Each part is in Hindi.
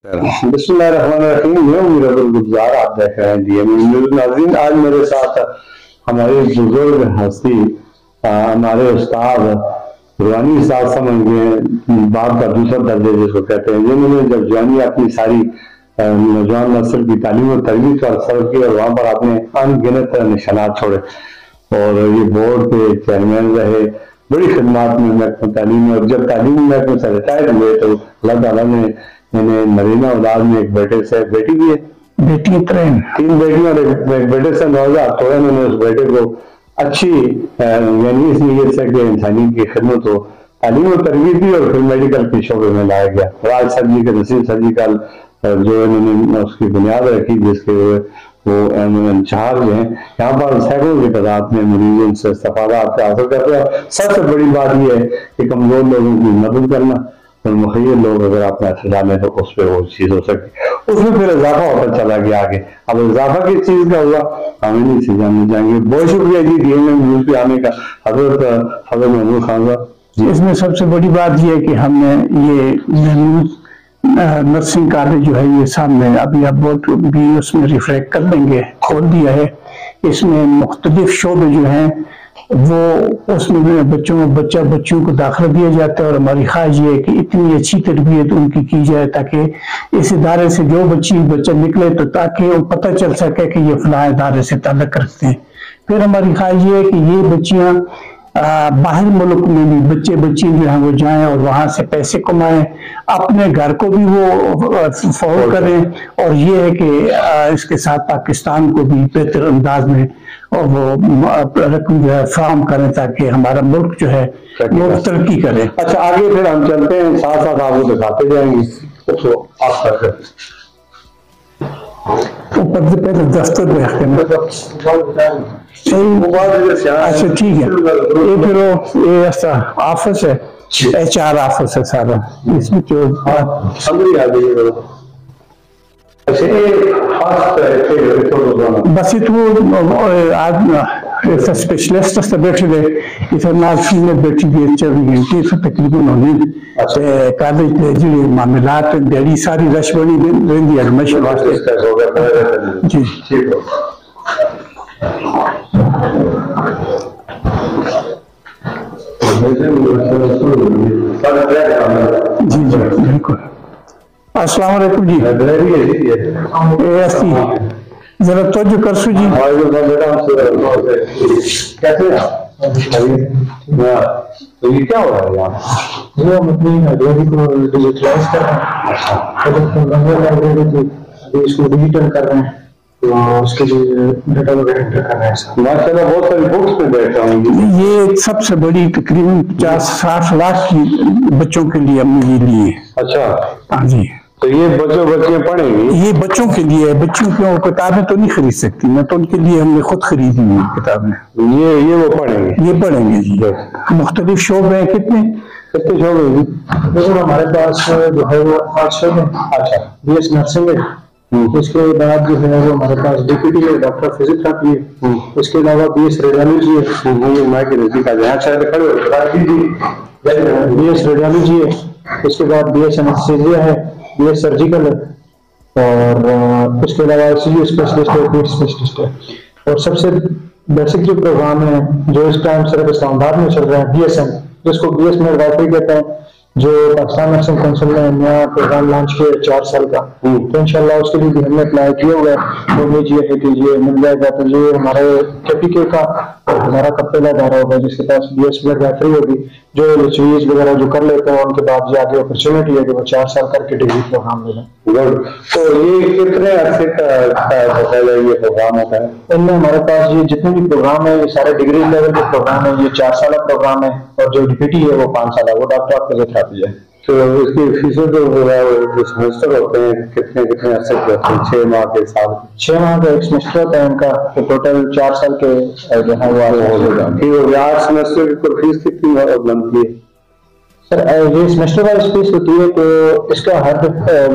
बिस्मिल्लाहिर्रहमानिर्रहीम। मैं उम्मीद गुजार आप देख रहे हैं नाज़रीन। आज मेरे साथ हमारे बुजुर्ग हस्ती हमारे उस्ताद रूहानी साहब समझ गए बाप का दूसरा दर्जे जिसको कहते हैं, जिन्होंने जब जवानी अपनी सारी नौजवान नस्ल की तालीम और तरबियत पर सर्व की और वहाँ पर आपने अनगिनत निशानात छोड़े और ये बोर्ड के चेयरमैन रहे, बड़ी खिदमत में महकमा तालीम। और जब तालीम महकमे से रिटायर हुए तो अल्लाह ताला ने इन्हें नरीना औलाद में एक बेटे से बेटी भी है, बेटी 3 बेटियां और एक बेटे से 9000 तो इन्होंने उस बेटे को अच्छी यानी इस नीयत से कि इंसानियत की खिदमत हो, तालीम और तरबियत दी और फिर मेडिकल के शोबे में लाया गया। राज सर जी के नसीब सर्जिकल जो इन्होंने उसकी बुनियाद रखी जिसके वो इंचार्ज हैं। यहाँ पर सैकड़ों की तादाद में मरीज इनसे इस्तेफादा हासिल करते हैं। सबसे बड़ी बात यह है कि कमजोर लोगों की मदद करना और मुखिर लोग अगर आपने ऐसे डाले तो उस पर वो चीज हो सकती, उसमें फिर इजाफा होता चला गया आगे। अब इजाफा किस चीज का हुआ हमें नहीं से जानने जाएंगे। बहुत शुक्रिया जी न्यूज पे आने का हजरत महमूद खान साहब। इसमें सबसे बड़ी बात यह है कि हमने ये नर्सिंग कॉलेज जो है ये सामने अभी आप बोर्ड भी उसमें रिफ्लेक्ट कर लेंगे खोल दिया है। इसमें मुख्तलिफ शोबे जो हैं वो उसमें बच्चों को दाखिला दिया जाता है और हमारी ख्वाहिश ये है कि इतनी अच्छी तरबियत उनकी की जाए ताकि इस इदारे से जो बच्चा निकले तो ताकि वो पता चल सके कि ये फलां इदारे से ताल्लुक़ रखते हैं। फिर हमारी ख्वाहिश ये है कि ये बच्चियाँ बाहर मुल्क में भी बच्चे जो हैं वो जाएं और वहाँ से पैसे कमाएं, अपने घर को भी वो फॉलो करें और ये है कि इसके साथ पाकिस्तान को भी बेहतर अंदाज में और वो रकम जो है फ्राहम करें ताकि हमारा मुल्क जो है वो तरक्की करे। अच्छा आगे फिर हम चलते हैं, साथ साथ आपको दिखाते जाएंगे। तो ऊपर से पहले दस्तर अच्छा ठीक है। ये फिर ये ऐसा ऑफिस है, HR ऑफिस है सारा, इसमें जो बस इतना स्पेशलिस्ट से बैठे थे इतना फीमेल बैठी थी 24 घंटे तकरीबन होने कॉलेज जी मामलात बड़ी सारी रश बनी रही एडमिशन वास्ते जी। जी जी बिल्कुल। अस्सलाम वालेकुम जी। जरा तवज्जो कर सू जी। कैसे तो ये क्या हो रहा है यहाँ? वो अपनी लाइब्रेरी को डिजिटलाइज कर रहे हैं, इसको डिजिटल कर रहे हैं तो उसके लिए डाटा वगैरह एंटर कर रहे हैं। माशाल्लाह बहुत सारी बुक्स पे बैठा हूँ। ये सबसे बड़ी तकरीबन 50-60 लाख की बच्चों के लिए हमने ये लिए। अच्छा हाँ जी। तो ये बच्चे पढ़ेंगे? ये बच्चों के लिए, बच्चों की किताबें तो नहीं खरीद सकती मैं, तो उनके लिए हमने खुद खरीदी हुई किताबें। ये वो पढ़ेंगे? ये पढ़ेंगे जी। मुख्तलिफ शोबे हैं। कितने शोबे? देखो हमारे पास जो है वो 8 शोबे। अच्छा। BS नर्सिंग है, उसके बाद जो है वो हमारे पास DPT है, डॉक्टर फिजियोथेरेपी है, उसके अलावा BS रेडियोलॉजी है, BS रेडियोलॉजी है, उसके बाद BS एनेस्थीसिया है, BS सर्जिकल है और उसके अलावा ICU स्पेशलिस्ट है, पेट स्पेशलिस्ट है। और सबसे बेसिक जो प्रोग्राम है जो इस टाइम सिर्फ इस्लामाबाद में चल रहा है BSN, जिसको BS मिडवाइफरी कहते हैं, जो पाकिस्तान नर्सिंग काउंसिल ने नया प्रोग्राम लॉन्च किया 4 साल का, तो इंशाल्लाह उसके लिए भी हमने अप्लाई किया हुआ है। तो लीजिए है कि ये मिल जाएगा। तो ये हमारे KPK का और हमारा का पहला दायरा होगा जिसके पास BS मिडवाइफरी होगी, जो LHVs वगैरह जो कर लेते हैं उनके बाद जो आगे अपॉर्चुनिटी है कि वो 4 साल करके डिग्री प्रोग्राम ले लें। तो ये कितने अर्से का ये प्रोग्राम होता है? इनमें हमारे पास ये जितने भी प्रोग्राम है ये सारे डिग्री लेवल के प्रोग्राम है। ये 4 साल प्रोग्राम है और जो DPT है वो 5 साल है, वो डॉक्टर ऑफ फिजियोथेरेपी है। तो इसकी फीसें जो सेमेस्टर होते हैं कितने अर्से के होते हैं? 6 माह के, साल? 6 माह का एक सेमेस्टर होता है इनका, तो टोटल 4 साल के जो है वो ठीक हो गया। 8 सेमेस्टर की फीस कितनी बनती है सर? ये सेमेस्टर वाइज फीस होती है, तो इसका हर जो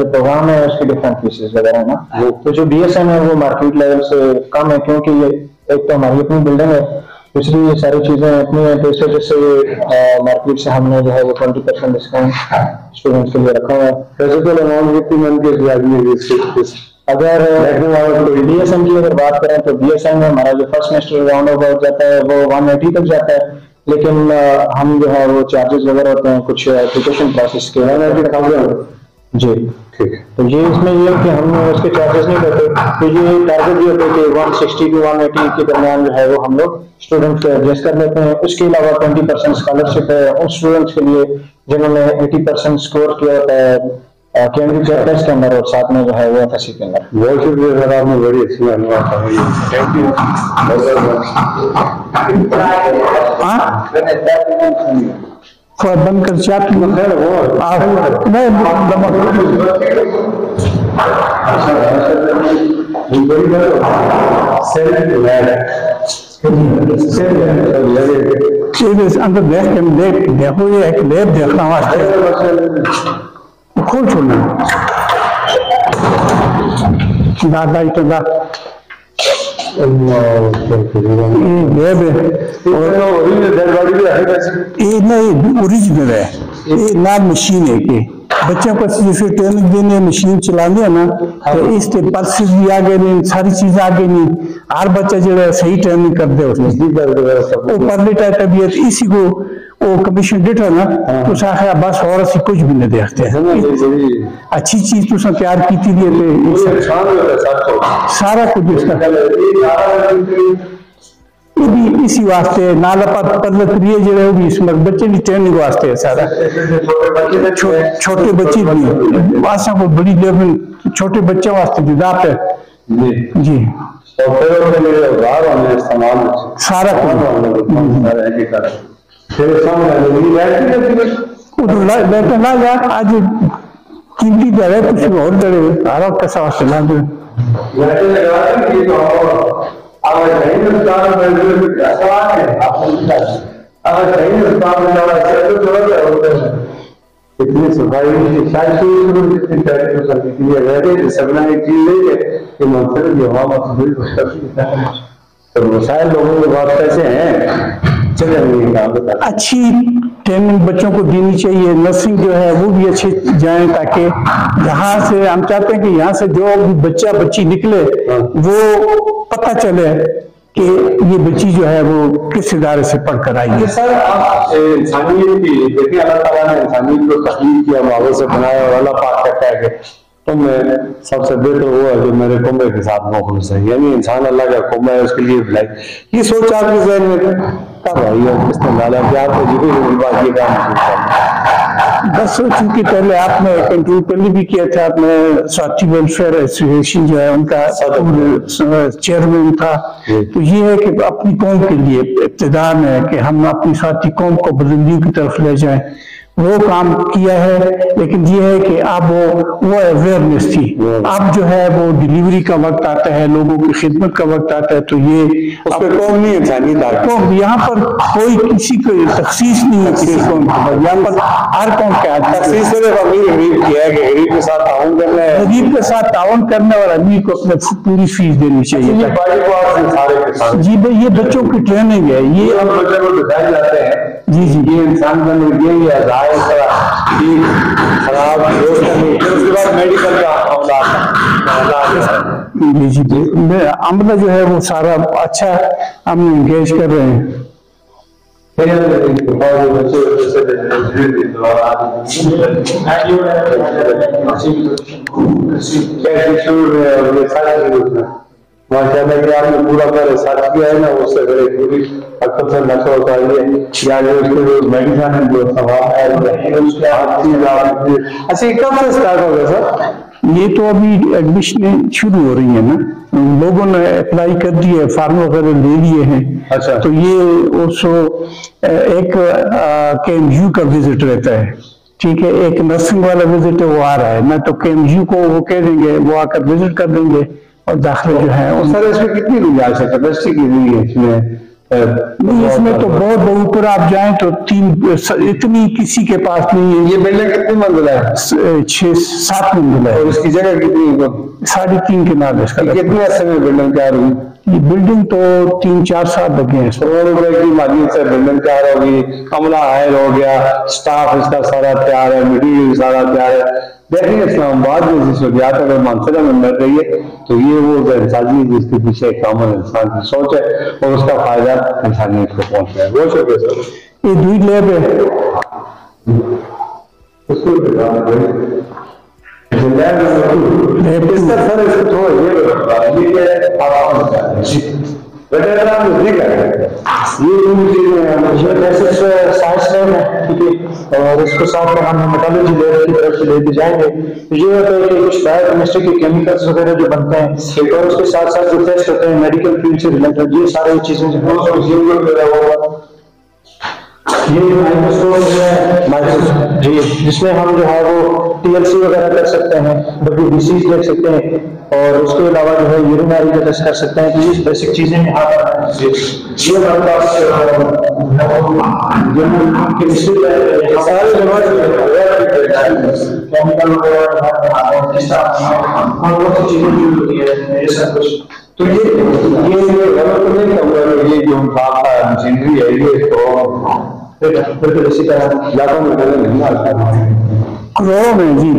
प्रोग्राम है उसकी डिफरेंट फीसेस वगैरह है ना। तो जो BSN है वो मार्केट लेवल से कम है, क्योंकि ये एक तो हमारी अपनी बिल्डिंग है दूसरी ये सारी चीज़ें अपनी हैं, तो इस वजह से मार्केट से हमने जो है वो 20% डिस्काउंट स्टूडेंट्स के लिए रखा हुआ है। फिजिकल अमाउंट कितनी मन के आदमी अगर BSN की अगर बात करें तो BSN में हमारा जो फर्स्ट सेमेस्टर राउंड अबाउट जाता है वो 180 तक जाता है, लेकिन हम जो है वो चार्जेस वगैरह होते हैं कुछ एप्लीकेशन प्रोसेस के 180,000 जी, ठीक है। तो ये इसमें ये है कि हम उसके चार्जेस नहीं करते, तो ये टारगेट ये होता है कि 160 टू 180 के दरमियान जो है वो हम लोग स्टूडेंट्स को एडजस्ट कर लेते हैं। उसके अलावा 20% स्कॉलरशिप है उन स्टूडेंट्स के लिए जिन्होंने 80% स्कोर किया होता है केंद्रीय टेस्ट के अंदर और साथ में जो है वो FSC के अंदर। बहुत शुक्रिया सर, आपने बड़ी अच्छी मालूमात दी, थैंक यू। बंद कर चाट अंदर देखो ये एक लैब देखना वास्ते खोल छोड़ना दादा इतना नहीं ओरिजिनल है, ये ना मशीन है कि बच्चों को जैसे ट्रेनिंग देने मशीन चलाने है ना, तो इसके पल्सेस भी आ गए नहीं, सारी चीजें आ गई नहीं, हर बच्चा जो है सही ट्रेनिंग कर दे उसमें वो परमिट है तबीयत इसी को वो कमीशन डेट है ना, तो साखा बस और ऐसी कुछ भी नहीं देखते हैं। अच्छी चीज तो सब तैयार की थी सारा कुछ ये भी इसी वास्ते नाला ये जो है वो भी इसमें बच्चे की ट्रेनिंग वास्ते है सारा। छोटे बच्चे भी आशा को बड़ी लेवल छोटे बच्चों वास्ते जुदा पे जी सारा बैठे ना यार आज कीमती दर है कुछ और दर है कैसा वास्ते ला दे इतनी सफाई तो मसाइल लोगों के पास कैसे हैं, चले अच्छी ट्रेनिंग बच्चों को देनी चाहिए। नर्सिंग जो है वो भी अच्छे जाए ताकि यहाँ से हम चाहते हैं कि यहाँ से जो भी बच्चा बच्ची निकले वो पता चले कि ये बच्ची जो है वो किस इदारे से पढ़कर आई है। सर आप इंसानियत की देखिए, अल्लाह ताला ने इंसानियत को तख्लीक किया, मावो से बनाया और अल्लाह पाक कहता है कि तुम सबसे बेहतर वो है जो मेरे कुम्बे के साथ मुखलिस है, यानी इंसान अल्लाह का कुम्बा है, उसके लिए बुलाई। ये सोच आपके जहन में कब आई और किसने डाला कि आपको जीवन ये काम बस चूंकि पहले आपने कंट्रोल पहले भी किया था, आपने साथी वेलफेयर एसोसिएशन जो है उनका चेयरमैन था, तो ये है कि अपनी कौम के लिए इब्तिदा में है कि हम अपनी साथी कौम को बुलंदी की तरफ ले जाएं, वो काम किया है। लेकिन ये है कि अब वो अवेयरनेस थी, अब जो है वो डिलीवरी का वक्त आता है, लोगों की खिदमत का वक्त आता है, तो ये कौम नहीं है कौम यहाँ पर कोई किसी को तखसीस नहीं है किसी कौम पर, यहाँ पर हर कौम के तखसीस गरीब किया है कि गरीब के साथ ताउन करना है, गरीब के साथ ताउन करने और अमीर को अपने पूरी फीस देनी चाहिए। जी भाई ये बच्चों की ट्रेनिंग है, ये हम बच्चों को दिखाए जाते हैं जी जी ये इंसान का निर्णय या खराब दोस्त उसके बाद मेडिकल का जी जी अमला जो है वो सारा अच्छा हम एंगेज कर रहे हैं। माशाल्लाह कि आपने पूरा मेरे साथ किया है ना, उससे बड़े पूरी अक्सर से नशा होता है या जो उसके जो मेडिसिन है जो सवाल है अच्छा ये कब से स्टार्ट हो गया सर? ये तो अभी एडमिशन शुरू हो रही है ना, लोगों ने अप्लाई कर दिए, फॉर्म वगैरह ले लिए हैं। अच्छा तो ये उसको एक KMU का विजिट रहता है, ठीक है, एक नर्सिंग वाला विजिट है वो आ रहा है ना, तो KMU को वो कह देंगे, वो आकर विजिट कर देंगे और दाखिले जो है सर इसमें कितनी गुंजाइश है कैपेसिटी की हुई है इसमें? इसमें तो बहुत ऊपर आप जाएं तो 3 इतनी किसी के पास नहीं है। ये बिल्डिंग कितनी मंजिला है? 6-7 मंजिला है। और इसकी जगह कितनी? 3.5 के नाम इसका। कितने अरसे में बिल्डिंग तैयार हुई? ये बिल्डिंग तो 3-4 साल लगे हैं। 100 रुपए की माली से बिल्डिंग तैयार होगी, अमला हायर हो गया, स्टाफ इसका सारा तैयार है, मटीरियल सारा तैयार है। देखेंगे इस्लामाबाद में सहूलियात अगर मानसरा में मिल रही है तो ये वो इंसानी जिसके पीछे एक कामन इंसान की सोच है और उसका फायदा इंसानियत को पहुंच रहा है। बहुत शुक्रिया सर। ये दूध लैब है, और इसको साथ में हम हेमाटोलॉजी लैब की तरफ से लेके जाएंगे। ये होता है कि कुछ बायोकेमिस्ट्री के केमिकल्स वगैरह जो बनते हैं और उसके साथ साथ जो टेस्ट होते हैं मेडिकल फील्ड से रिलेटेड, ये सारी चीजें ये माइक्रोस्कोप है जी, जिसमें हम जो है वो टीएलसी वगैरह कर सकते हैं, WBC देख सकते हैं और उसके अलावा जो है यूरिनरी का टेस्ट कर सकते हैं। तो ये बेसिक चीजें यहाँ पर ये हमारे पास तो ये जो मशीनरी है ये तो बिल्कुल इसी तरह करोड़ों में जी।